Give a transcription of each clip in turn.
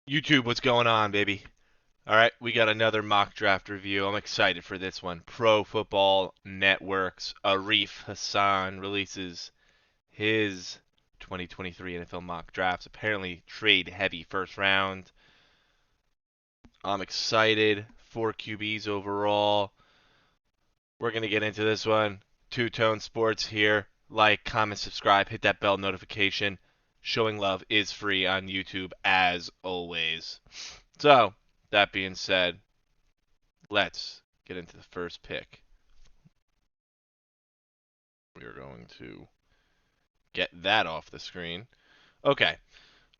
YouTube, what's going on, baby? All right, we got another mock draft review. I'm excited for this one. Pro Football Network's ARIF HASAN releases his 2023 NFL mock drafts. Apparently, trade heavy first round. I'm excited. 4 QBs overall. We're going to get into this one. TwoToneSports here. Like, comment, subscribe, hit that bell notification. Showing love is free on YouTube as always. So, that being said, let's get into the first pick. We are going to get that off the screen. Okay,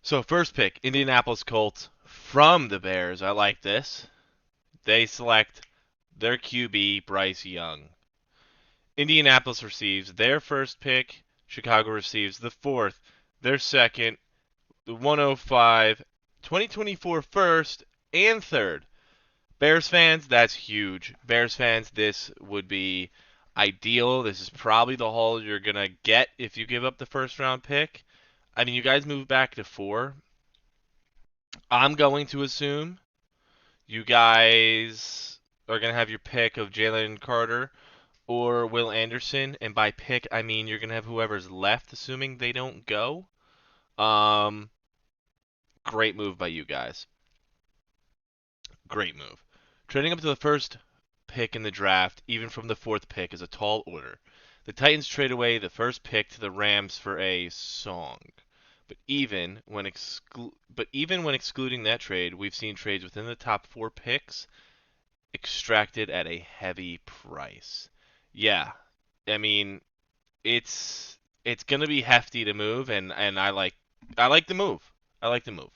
so first pick, Indianapolis Colts from the Bears. I like this. They select their QB, Bryce Young. Indianapolis receives their first pick. Chicago receives the fourth, their second, the 105, 2024 first, and third. Bears fans, that's huge. Bears fans, this would be ideal. This is probably the haul you're going to get if you give up the first round pick. I mean, you guys move back to 4. I'm going to assume you guys are going to have your pick of Jalen Carter or Will Anderson. And by pick, I mean you're going to have whoever's left, assuming they don't go. Great move by you guys. Great move. Trading up to the first pick in the draft, even from the 4th pick, is a tall order. The Titans trade away the first pick to the Rams for a song. But even when excluding that trade, we've seen trades within the top 4 picks extracted at a heavy price. Yeah, I mean it's gonna be hefty to move, and I like the move. I like the move.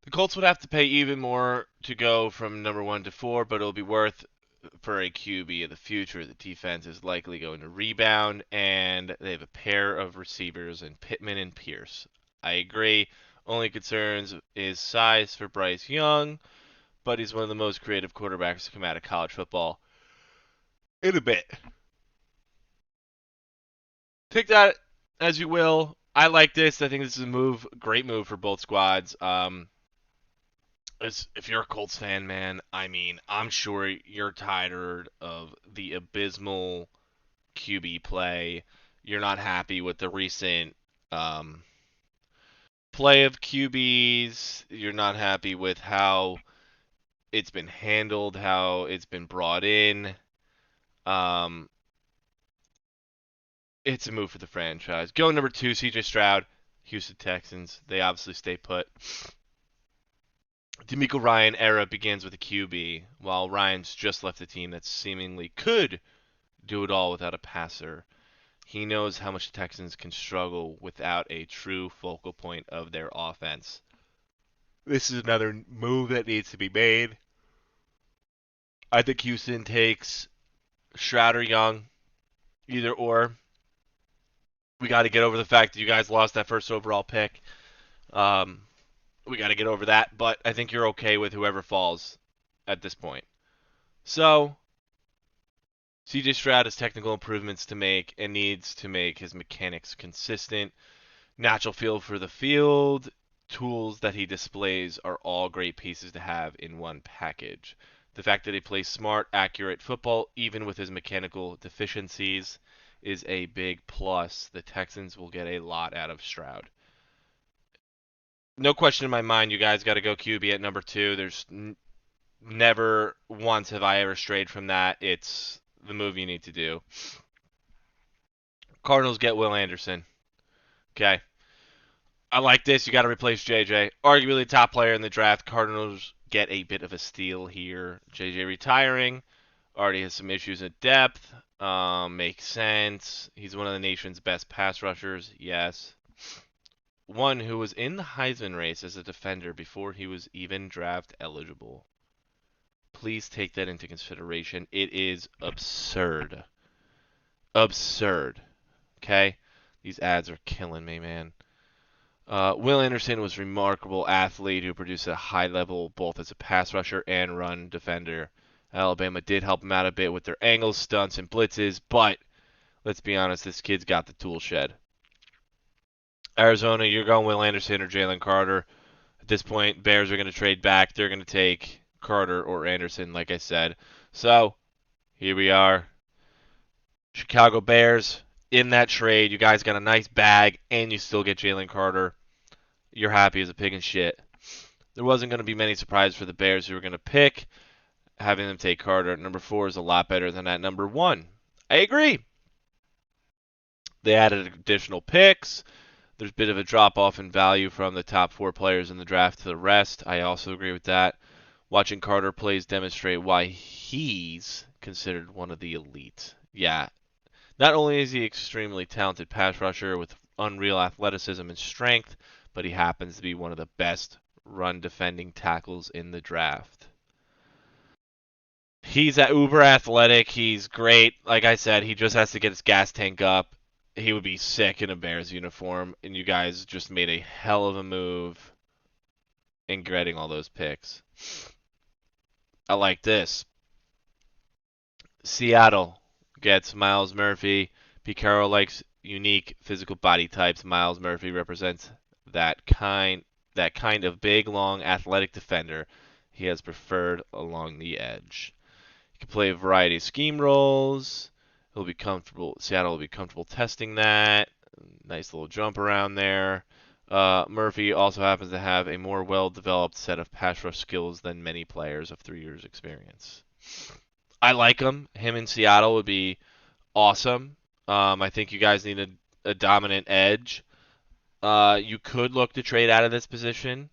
The Colts would have to pay even more to go from number 1 to 4, but it'll be worth for a QB of the future. The defense is likely going to rebound, and they have a pair of receivers in Pittman and Pierce. I agree. Only concerns is size for Bryce Young, but he's one of the most creative quarterbacks to come out of college football in a bit. Take that as you will. I like this. I think this is a great move for both squads. If you're a Colts fan, man, I mean, I'm sure you're tired of the abysmal QB play. You're not happy with the recent play of QBs. You're not happy with how it's been handled, how it's been brought in. Um, it's a move for the franchise. Going number 2, CJ Stroud, Houston Texans. They obviously stay put. DeMeco Ryan era begins with a QB, while Ryan's just left a team that seemingly could do it all without a passer. He knows how much the Texans can struggle without a true focal point of their offense. This is another move that needs to be made. I think Houston takes Stroud or Young, either or. We got to get over the fact that you guys lost that first overall pick. We got to get over that, but I think you're okay with whoever falls at this point. So, CJ Stroud has technical improvements to make and needs to make his mechanics consistent. Natural feel for the field, tools that he displays are all great pieces to have in one package. The fact that he plays smart, accurate football, even with his mechanical deficiencies, is a big plus. The Texans will get a lot out of Stroud. No question in my mind, you guys got to go QB at number 2. There's never once have I ever strayed from that. It's the move you need to do. Cardinals get Will Anderson. Okay. I like this. You got to replace JJ. Arguably the top player in the draft. Cardinals get a bit of a steal here. JJ retiring. Already has some issues at depth. Makes sense. He's one of the nation's best pass rushers. Yes. One who was in the Heisman race as a defender before he was even draft eligible. Please take that into consideration. It is absurd. Absurd. Okay? These ads are killing me, man. Will Anderson was a remarkable athlete who produced at a high level both as a pass rusher and run defender. Alabama did help him out a bit with their angles, stunts, and blitzes, but let's be honest, this kid's got the tool shed. Arizona, you're going Will Anderson or Jalen Carter. At this point, Bears are going to trade back. They're going to take Carter or Anderson, like I said. So here we are. Chicago Bears in that trade. You guys got a nice bag, and you still get Jalen Carter. You're happy as a pig in shit. There wasn't going to be many surprises for the Bears who were going to pick. Having them take Carter at number 4 is a lot better than at number 1. I agree. They added additional picks. There's a bit of a drop off in value from the top 4 players in the draft to the rest. I also agree with that. Watching Carter plays demonstrate why he's considered one of the elite. Yeah, not only is he an extremely talented pass rusher with unreal athleticism and strength, but he happens to be one of the best run defending tackles in the draft. He's uber athletic. He's great. Like I said, he just has to get his gas tank up. He would be sick in a Bears uniform, and you guys just made a hell of a move in getting all those picks. I like this. Seattle gets Miles Murphy. Pete Carroll likes unique physical body types. Miles Murphy represents that kind of big, long, athletic defender he has preferred along the edge. He can play a variety of scheme roles. He'll be comfortable. Seattle will be comfortable testing that. Nice little jump around there. Murphy also happens to have a more well-developed set of pass rush skills than many players of 3 years' experience. I like him. Him in Seattle would be awesome. I think you guys need a dominant edge. You could look to trade out of this position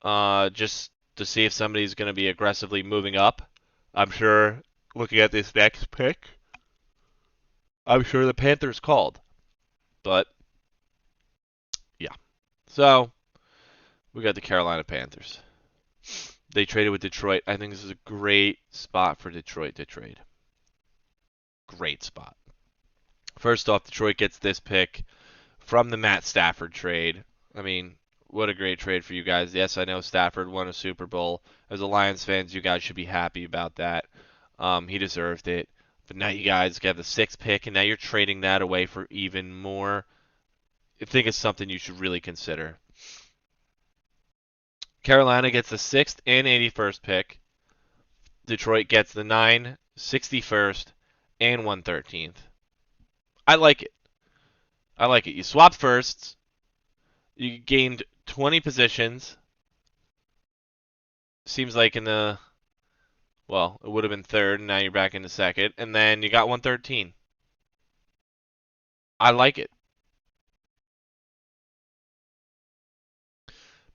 just to see if somebody's going to be aggressively moving up. I'm sure, looking at this next pick, I'm sure the Panthers called. But, yeah. So, we got the Carolina Panthers. They traded with Detroit. I think this is a great spot for Detroit to trade. Great spot. First off, Detroit gets this pick from the Matt Stafford trade. I mean, what a great trade for you guys. Yes, I know Stafford won a Super Bowl. As a Lions fans, you guys should be happy about that. He deserved it. But now you guys get the 6th pick, and now you're trading that away for even more. I think it's something you should really consider. Carolina gets the 6th and 81st pick. Detroit gets the 9, 61st, and 113th. I like it. I like it. You swap firsts. You gained 20 positions. Seems like in the, well, it would have been 3rd, and now you're back into 2nd. And then you got 113. I like it.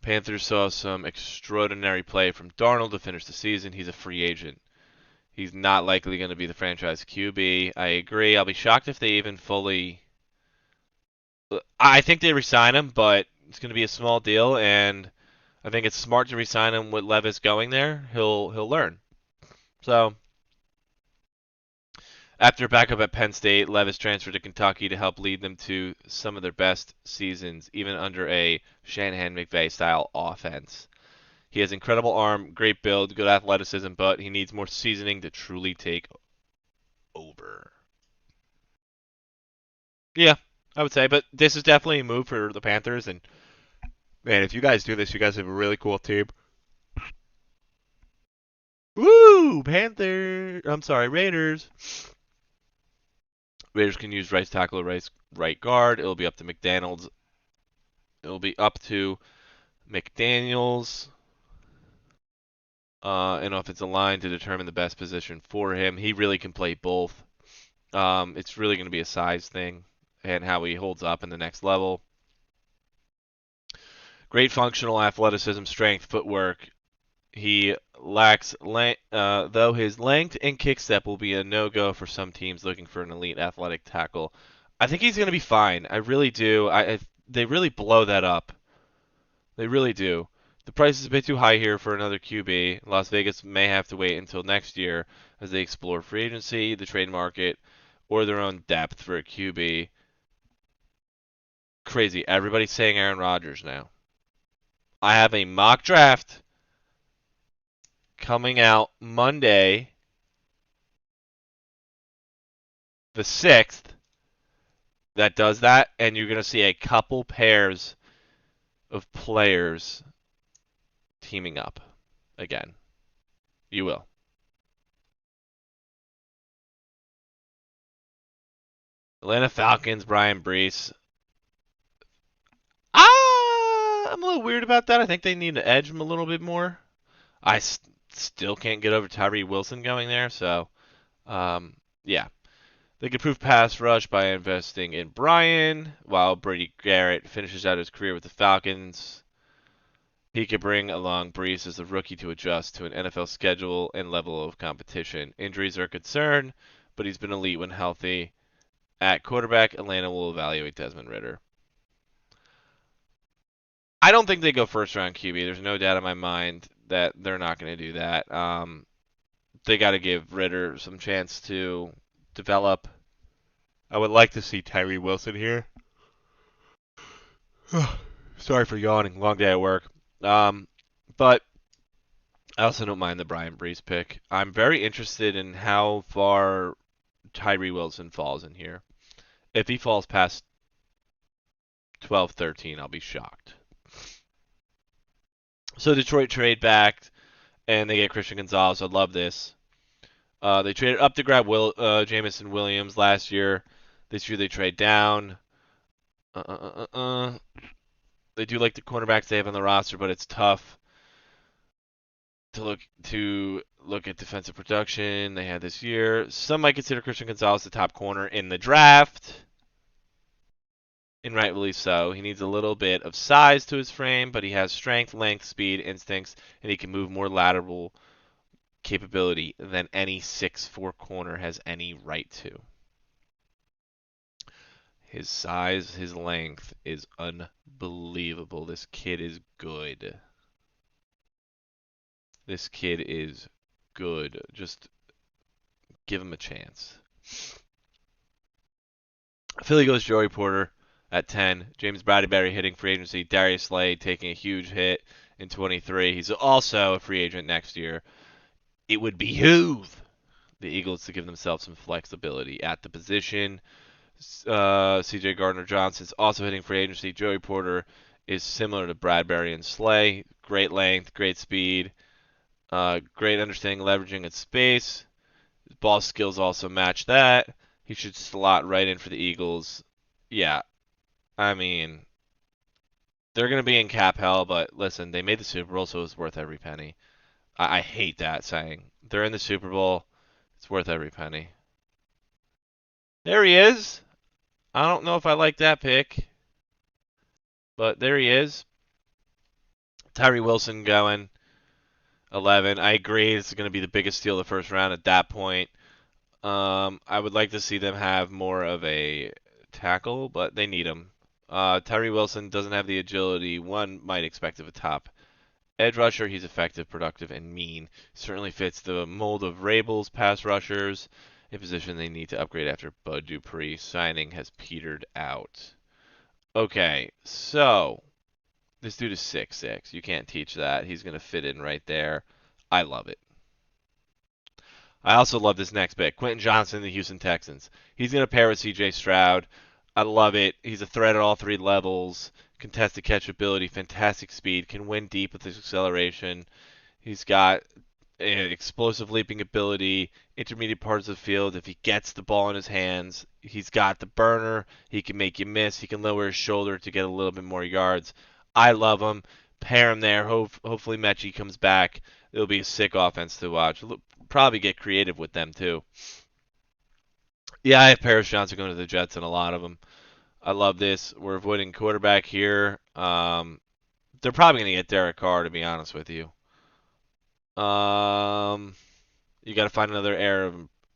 Panthers saw some extraordinary play from Darnold to finish the season. He's a free agent. He's not likely going to be the franchise QB. I agree. I'll be shocked if they even fully. I think they resign him, but it's going to be a small deal, and I think it's smart to resign him with Levis going there. He'll learn. So after backup at Penn State, Levis transferred to Kentucky to help lead them to some of their best seasons, even under a Shanahan-McVay style offense. He has incredible arm, great build, good athleticism, but he needs more seasoning to truly take over. Yeah, I would say, but this is definitely a move for the Panthers, and man, if you guys do this, you guys have a really cool team. Woo! Raiders. Raiders can use right tackle or right guard. It'll be up to McDaniels. It'll be up to McDaniels and offensive line to determine the best position for him. He really can play both. It's really going to be a size thing and how he holds up in the next level. Great functional athleticism, strength, footwork. He lacks though his length and kick step will be a no-go for some teams looking for an elite athletic tackle. I think he's going to be fine. I really do. They really blow that up. They really do. The price is a bit too high here for another QB. Las Vegas may have to wait until next year as they explore free agency, the trade market, or their own depth for a QB. Crazy. Everybody's saying Aaron Rodgers now. I have a mock draft coming out Monday, the 6th, that does that, and you're going to see a couple pairs of players teaming up again. You will. Atlanta Falcons, Brian Brees. I'm a little weird about that. I think they need to edge him a little bit more. I still can't get over Tyree Wilson going there, so yeah. They could prove pass rush by investing in Brian, while Brady Garrett finishes out his career with the Falcons. He could bring along Brees as a rookie to adjust to an NFL schedule and level of competition. Injuries are a concern, but he's been elite when healthy. At quarterback, Atlanta will evaluate Desmond Ridder. I don't think they go first round QB. There's no doubt in my mind that they're not going to do that. They got to give Ridder some chance to develop. I would like to see Tyree Wilson here. Sorry for yawning. Long day at work. But I also don't mind the Brian Brees pick. I'm very interested in how far Tyree Wilson falls in here. If he falls past 12, 13, I'll be shocked. So Detroit trade back, and they get Christian Gonzalez. I love this. They traded up to grab Jamison Williams last year. This year they trade down. They do like the cornerbacks they have on the roster, but it's tough to look at defensive production they had this year. Some might consider Christian Gonzalez the top corner in the draft, and rightfully so. He needs a little bit of size to his frame, but he has strength, length, speed, instincts, and he can move more lateral capability than any 6'4" corner has any right to. His size, his length is unbelievable. This kid is good. This kid is good. Just give him a chance. Philly goes Joey Porter at 10. James Bradbury hitting free agency. Darius Slade taking a huge hit in 23. He's also a free agent next year. It would behoove the Eagles to give themselves some flexibility at the position. C.J. Gardner-Johnson's also hitting free agency. Joey Porter is similar to Bradbury and Slay. Great length, great speed, great understanding leveraging at space. His ball skills also match that. He should slot right in for the Eagles. Yeah, I mean, they're going to be in cap hell, but listen, they made the Super Bowl, so it's worth every penny. I hate that saying. They're in the Super Bowl. It's worth every penny. There he is. I don't know if I like that pick, but there he is. Tyree Wilson going 11. I agree. It's going to be the biggest steal of the first round at that point. I would like to see them have more of a tackle, but they need him. Tyree Wilson doesn't have the agility one might expect of a top edge rusher. He's effective, productive, and mean. Certainly fits the mold of Rabel's pass rushers, a position they need to upgrade after Bud Dupree signing has petered out. Okay, so this dude is 6'6". You can't teach that. He's going to fit in right there. I love it. I also love this next pick. Quentin Johnson, the Houston Texans. He's going to pair with C.J. Stroud. I love it. He's a threat at all three levels. Contested catch ability, fantastic speed, can win deep with his acceleration. He's got explosive leaping ability, intermediate parts of the field. If he gets the ball in his hands, he's got the burner. He can make you miss. He can lower his shoulder to get a little bit more yards. I love him. Pair him there. Hopefully Mechie comes back. It'll be a sick offense to watch. Probably get creative with them too. Yeah, I have Paris Johnson going to the Jets and a lot of them. I love this. We're avoiding quarterback here. They're probably going to get Derek Carr, to be honest with you. You got to find another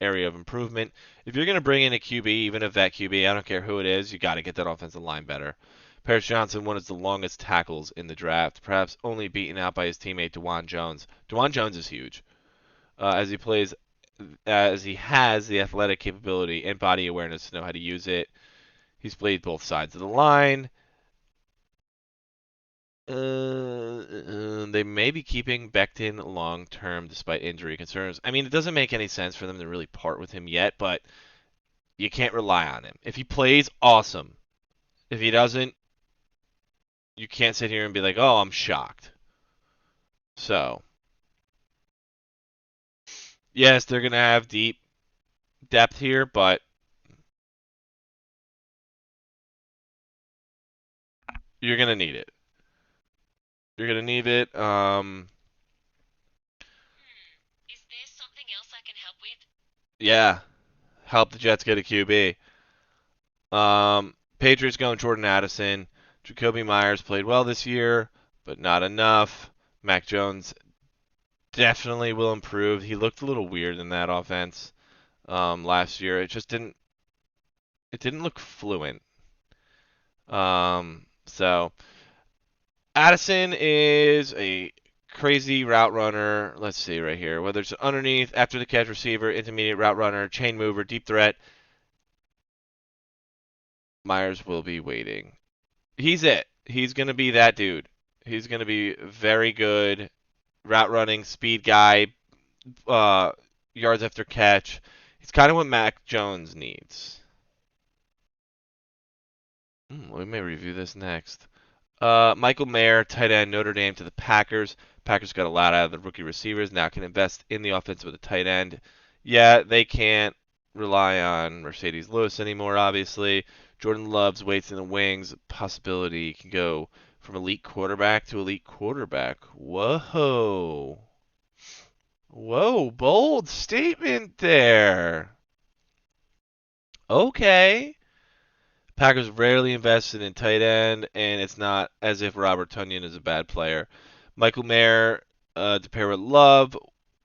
area of improvement. If you're going to bring in a QB, even if that QB, I don't care who it is, you got to get that offensive line better. Paris Johnson, one of the longest tackles in the draft, perhaps only beaten out by his teammate DeJuan Jones. DeJuan Jones is huge, as he has the athletic capability and body awareness to know how to use it. He's played both sides of the line. They may be keeping Becton long term despite injury concerns. I mean, it doesn't make any sense for them to really part with him yet, but you can't rely on him. If he plays, awesome. If he doesn't, you can't sit here and be like, "Oh, I'm shocked." So, yes, they're gonna have deep depth here, but you're gonna need it. You're gonna need it. Is there something else I can help with? Yeah, help the Jets get a QB. Patriots going Jordan Addison. Jacoby Myers played well this year, but not enough. Mac Jones definitely will improve. He looked a little weird in that offense last year. It just didn't. It didn't look fluent. So Addison is a crazy route runner. Let's see right here. Whether it's underneath, after the catch receiver, intermediate route runner, chain mover, deep threat, Myers will be waiting. He's it. He's going to be that dude. He's going to be very good route running, speed guy, uh, yards after catch. He's kind of what Mac Jones needs. We may review this next. Michael Mayer, tight end, Notre Dame to the Packers. Packers got a lot out of the rookie receivers. Now can invest in the offense with a tight end. Yeah, they can't rely on Mercedes Lewis anymore, obviously. Jordan Love's waits in the wings. Possibility can go from elite quarterback to elite quarterback. Whoa. Whoa, bold statement there. Okay. Packers rarely invested in tight end, and it's not as if Robert Tonyan is a bad player. Michael Mayer, to pair with Love,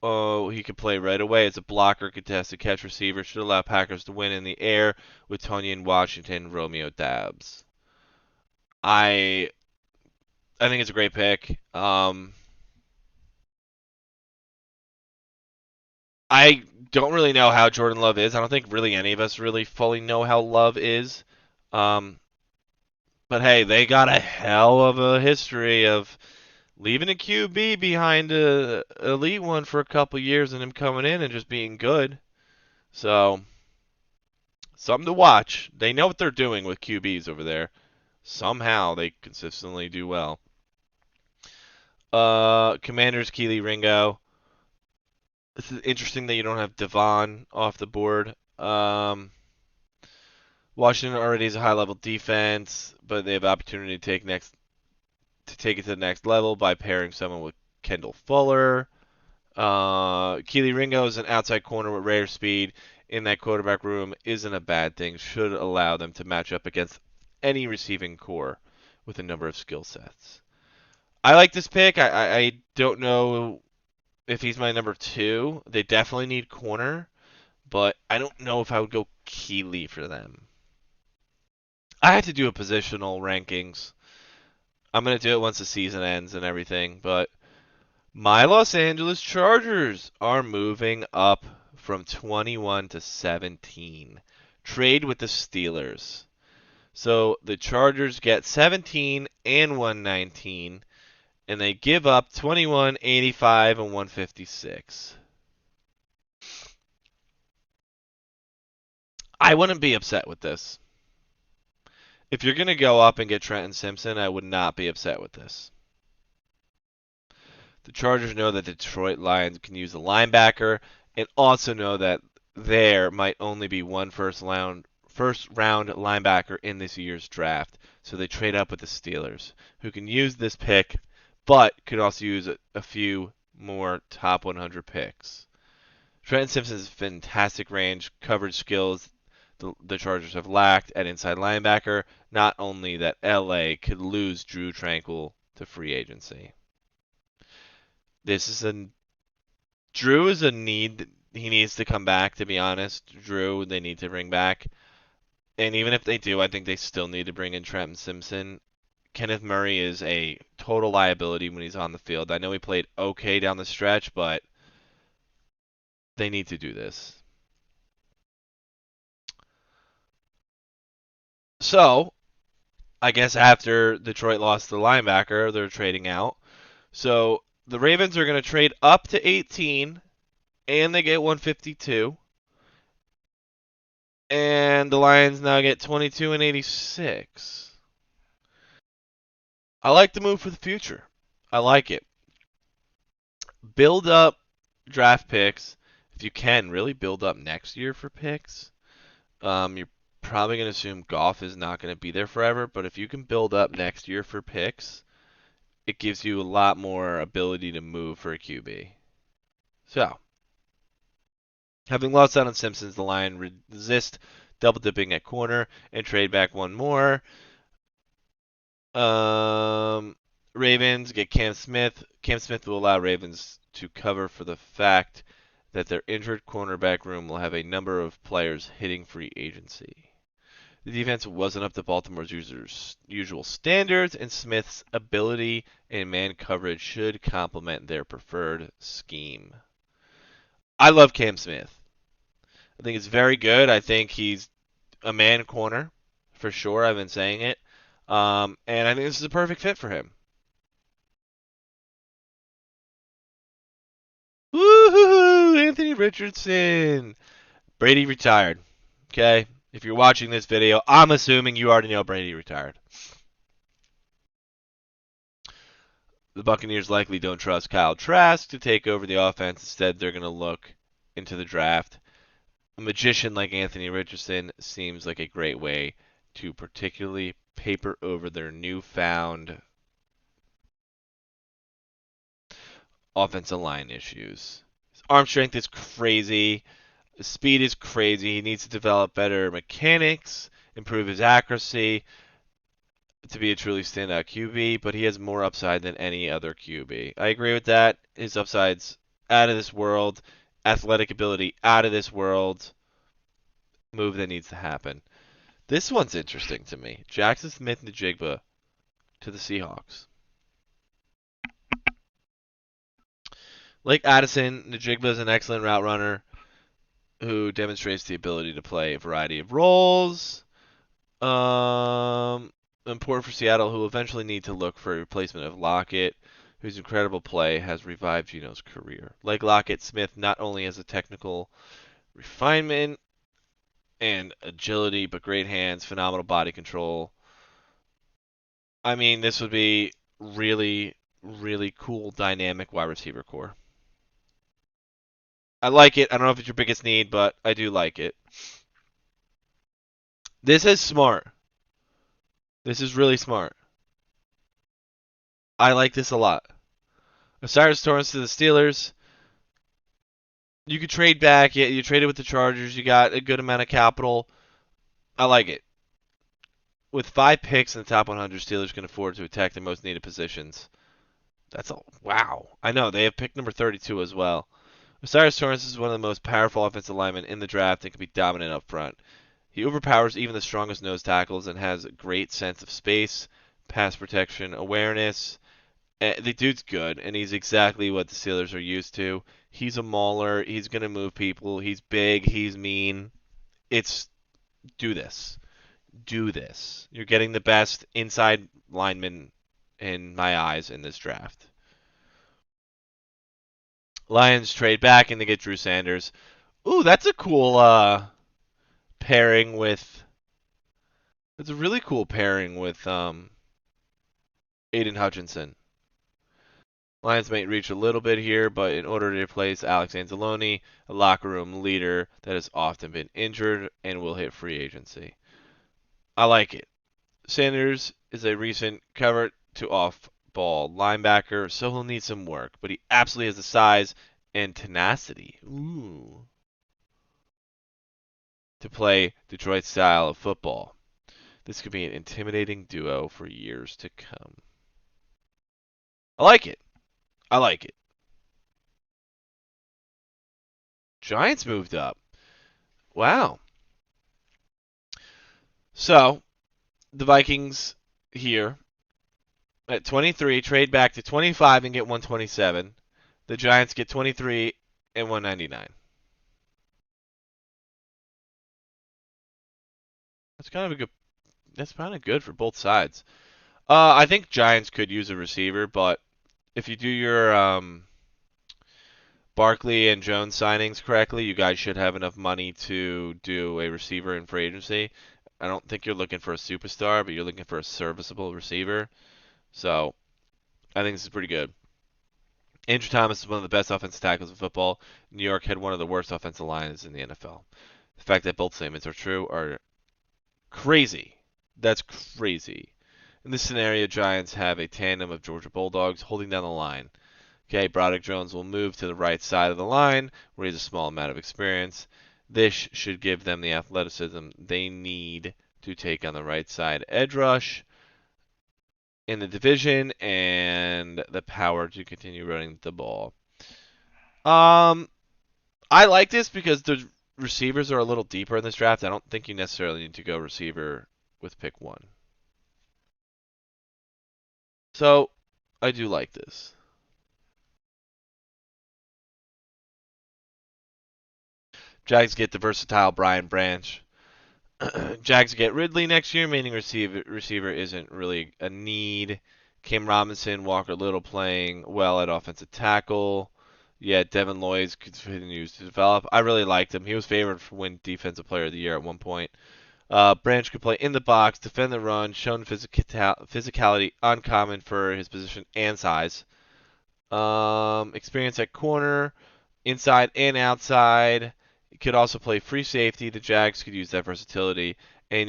oh, he could play right away as a blocker, contested catch receiver, should allow Packers to win in the air with Tonyan, Washington, Romeo Dabbs. I I think it's a great pick. I don't really know how Jordan Love is. I don't think really any of us really fully know how Love is. Um, but hey, they got a hell of a history of leaving a QB behind a elite one for a couple years and him coming in and just being good. So something to watch. They know what they're doing with QBs over there. Somehow they consistently do well. Commanders, Keely Ringo. This is interesting that you don't have Devon off the board. Washington already has a high level defense, but they have opportunity to take it to the next level by pairing someone with Kendall Fuller. Keely Ringo is an outside corner with rare speed in that quarterback room isn't a bad thing. Should allow them to match up against any receiving core with a number of skill sets. I like this pick. I don't know if he's my number two. They definitely need corner, but I don't know if I would go Keely for them. I had to do a positional rankings. I'm gonna do it once the season ends and everything, but my Los Angeles Chargers are moving up from 21 to 17. Trade with the Steelers. So the Chargers get 17 and 119, and they give up 21, 85, and 156. I wouldn't be upset with this. If you're going to go up and get Trenton Simpson, I would not be upset with this. The Chargers know that the Detroit Lions can use a linebacker and also know that there might only be one first round linebacker in this year's draft. So they trade up with the Steelers, who can use this pick, but could also use a few more top 100 picks. Trenton Simpson's fantastic range, coverage skills the Chargers have lacked at inside linebacker. Not only that LA could lose Drew Tranquil to free agency. This is a Drew is a need. He needs to come back. To be honest, Drew they need to bring back. And even if they do, I think they still need to bring in Trenton Simpson. Kenneth Murray is a total liability when he's on the field. I know he played okay down the stretch, but they need to do this. So, I guess after Detroit lost the linebacker, they're trading out. So, the Ravens are going to trade up to 18, and they get 152. And the Lions now get 22 and 86. I like the move for the future. I like it. Build up draft picks. If you can, really build up next year for picks. You're probably going to assume Goff is not going to be there forever, but if you can build up next year for picks, it gives you a lot more ability to move for a QB. So, having lost out on Simpsons, the Lions resist double dipping at corner and trade back one more. Um, Ravens get Cam Smith. Cam Smith will allow Ravens to cover for the fact that their injured cornerback room will have a number of players hitting free agency. The defense wasn't up to Baltimore's usual standards, and Smith's ability in man coverage should complement their preferred scheme. I love Cam Smith. I think it's very good. I think he's a man corner for sure. I've been saying it. And I think this is a perfect fit for him. Woohoo! Anthony Richardson. Brady retired. Okay? If you're watching this video, I'm assuming you already know Brady retired. The Buccaneers likely don't trust Kyle Trask to take over the offense. Instead, they're going to look into the draft. A magician like Anthony Richardson seems like a great way to particularly paper over their newfound offensive line issues. His arm strength is crazy. His speed is crazy. He needs to develop better mechanics, improve his accuracy to be a truly standout QB, but he has more upside than any other QB. I agree with that. His upside's out of this world. Athletic ability out of this world. Move that needs to happen. This one's interesting to me. Jackson Smith-Njigba to the Seahawks. Like Addison, Njigba is an excellent route runner who demonstrates the ability to play a variety of roles. Important for Seattle, who will eventually need to look for a replacement of Lockett, whose incredible play has revived Geno's career. Like Lockett, Smith not only has a technical refinement and agility, but great hands, phenomenal body control. I mean, this would be really, really cool, dynamic wide receiver core. I like it. I don't know if it's your biggest need, but I do like it. This is smart. This is really smart. I like this a lot. Osiris Torrance to the Steelers. You could trade back. Yeah, you traded with the Chargers. You got a good amount of capital. I like it. With 5 picks in the top 100, Steelers can afford to attack their most needed positions. That's a wow. I know they have pick number 32 as well. Osiris Torrance is one of the most powerful offensive linemen in the draft and can be dominant up front. He overpowers even the strongest nose tackles and has a great sense of space, pass protection, awareness. The dude's good, and he's exactly what the Steelers are used to. He's a mauler. He's going to move people. He's big. He's mean. It's do this. Do this. You're getting the best inside lineman in my eyes in this draft. Lions trade back and they get Drew Sanders. Ooh, that's a cool pairing with. That's a really cool pairing with Aiden Hutchinson. Lions might reach a little bit here, but in order to replace Alex Anzalone, a locker room leader that has often been injured and will hit free agency. I like it. Sanders is a recent cover to off-ball linebacker, so he'll need some work, but he absolutely has the size and tenacity. Ooh. To play Detroit's style of football. This could be an intimidating duo for years to come. I like it. I like it. Giants moved up. Wow. So, the Vikings here at 23 trade back to 25 and get 127. The Giants get 23 and 199. That's kind of a good. That's kind of good for both sides. I think Giants could use a receiver, but if you do your Barkley and Jones signings correctly, you guys should have enough money to do a receiver in free agency. I don't think you're looking for a superstar, but you're looking for a serviceable receiver. So I think this is pretty good. Andrew Thomas is one of the best offensive tackles in football. New York had one of the worst offensive lines in the NFL. The fact that both statements are true are crazy. That's crazy. In this scenario, Giants have a tandem of Georgia Bulldogs holding down the line. Okay, Broderick Jones will move to the right side of the line, where he has a small amount of experience. This should give them the athleticism they need to take on the right side edge rush in the division and the power to continue running the ball. Um, I like this because the receivers are a little deeper in this draft. I don't think you necessarily need to go receiver with pick 1. So, I do like this. Jags get the versatile Brian Branch. Jags get Ridley next year, meaning receiver isn't really a need. Cam Robinson, Walker Little playing well at offensive tackle. Yeah, Devin Lloyd continues to develop. I really liked him. He was favored for win Defensive Player of the Year at one point. Branch could play in the box, defend the run, shown physicality uncommon for his position and size. Experience at corner, inside and outside. He could also play free safety. The Jags could use that versatility and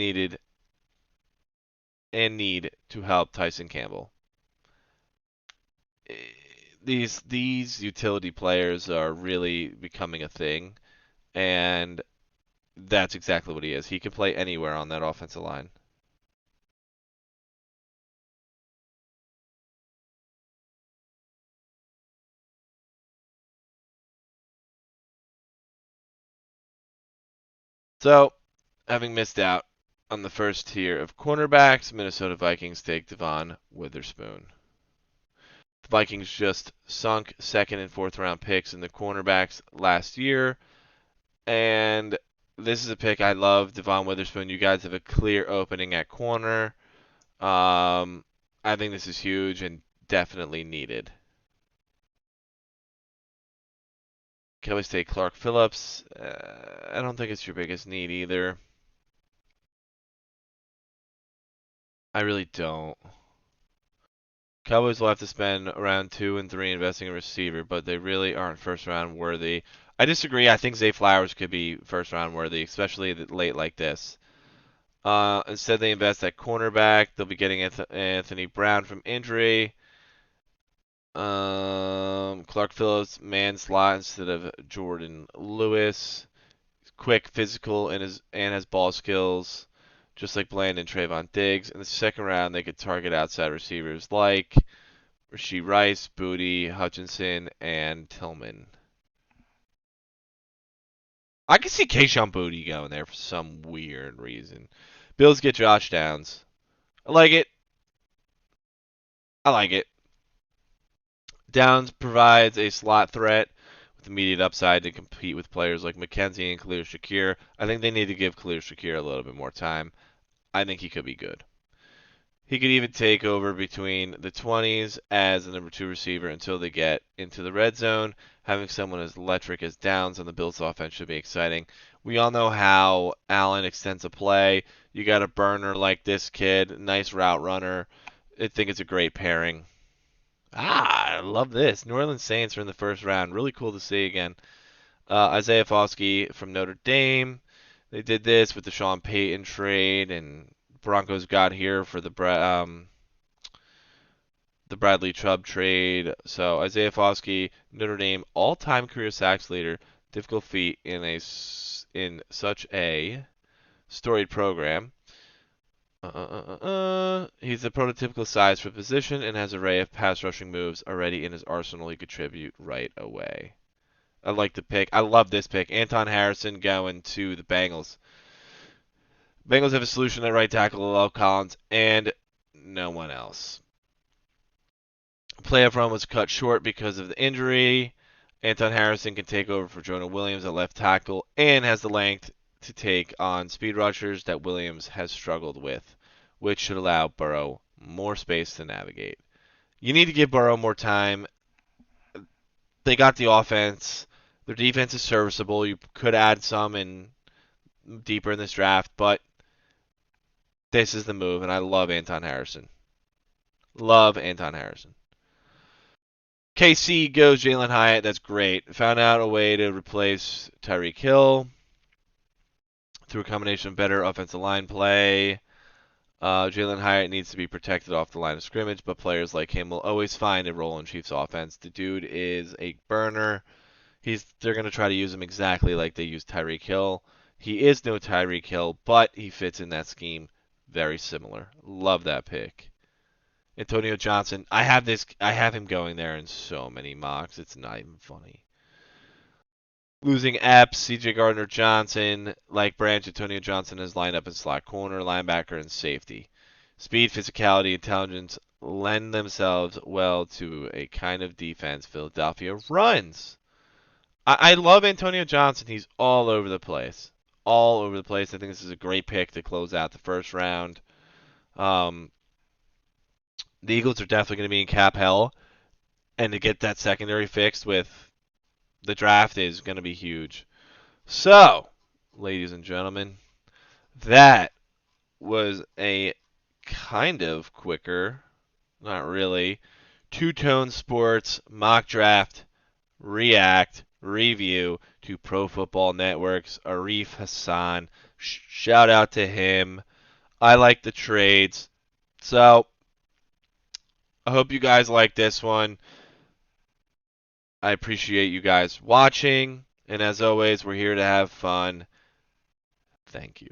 need to help Tyson Campbell. These utility players are really becoming a thing, and that's exactly what he is. He can play anywhere on that offensive line. So, having missed out on the first tier of cornerbacks, Minnesota Vikings take Devon Witherspoon. The Vikings just sunk second and fourth round picks in the cornerbacks last year, and this is a pick I love. Devon Witherspoon, you guys have a clear opening at corner. I think this is huge and definitely needed. Can always take Clark Phillips. I don't think it's your biggest need either. I really don't. Cowboys will have to spend around 2 and 3 investing in a receiver, but they really aren't first round worthy. I disagree. I think Zay Flowers could be first round worthy, especially late like this. Instead, they invest at cornerback. They'll be getting Anthony Brown from injury. Clark Phillips, man slot instead of Jordan Lewis. Quick, physical, and has ball skills, just like Bland and Trayvon Diggs. In the second round, they could target outside receivers like Rashee Rice, Booty, Hutchinson, and Tillman. I could see Kayshon Booty going there for some weird reason. Bills get Josh Downs. I like it. I like it. Downs provides a slot threat with immediate upside to compete with players like McKenzie and Khalil Shakir. I think they need to give Khalil Shakir a little bit more time. I think he could be good. He could even take over between the 20s as the number 2 receiver until they get into the red zone. Having someone as electric as Downs on the Bills offense should be exciting. We all know how Allen extends a play. You got a burner like this kid, nice route runner. I think it's a great pairing. I love this. New Orleans Saints are in the first round. Really cool to see again. Isaiah Foskey from Notre Dame. They did this with the Sean Payton trade, and Broncos got here for the Bradley Chubb trade. So Isaiah Foskey, Notre Dame, all-time career sacks leader. Difficult feat in such a storied program. He's the prototypical size for position and has an array of pass rushing moves already in his arsenal. He contribute right away. I like the pick. I love this pick. Anton Harrison going to the Bengals. Bengals have a solution at right tackle, La'el Collins, and no one else. Playoff run was cut short because of the injury. Anton Harrison can take over for Jonah Williams at left tackle and has the length to take on speed rushers that Williams has struggled with, which should allow Burrow more space to navigate. You need to give Burrow more time. They got the offense. Their defense is serviceable. You could add some in deeper in this draft, but this is the move, and I love Anton Harrison. Love Anton Harrison. KC goes Jalen Hyatt. That's great. Found out a way to replace Tyreek Hill through a combination of better offensive line play. Jalen Hyatt needs to be protected off the line of scrimmage, but players like him will always find a role in Chiefs offense. The dude is a burner. They're going to try to use him exactly like they used Tyreek Hill. He is no Tyreek Hill, but he fits in that scheme very similar. Love that pick. Antonio Johnson, I have him going there in so many mocks. It's not even funny. Losing Epps, C.J. Gardner-Johnson, like Branch, Antonio Johnson is lined up in slot corner, linebacker, and safety. Speed, physicality, intelligence lend themselves well to a kind of defense Philadelphia runs. I love Antonio Johnson. He's all over the place. All over the place. I think this is a great pick to close out the first round. Um, the Eagles are definitely going to be in cap hell, and to get that secondary fixed with the draft is going to be huge. So, ladies and gentlemen, that was a kind of quicker, not really, two-tone sports mock draft react review to Pro Football Network's ARIF HASAN. Shout out to him. I like the trades. So, I hope you guys like this one. I appreciate you guys watching. And as always, we're here to have fun. Thank you.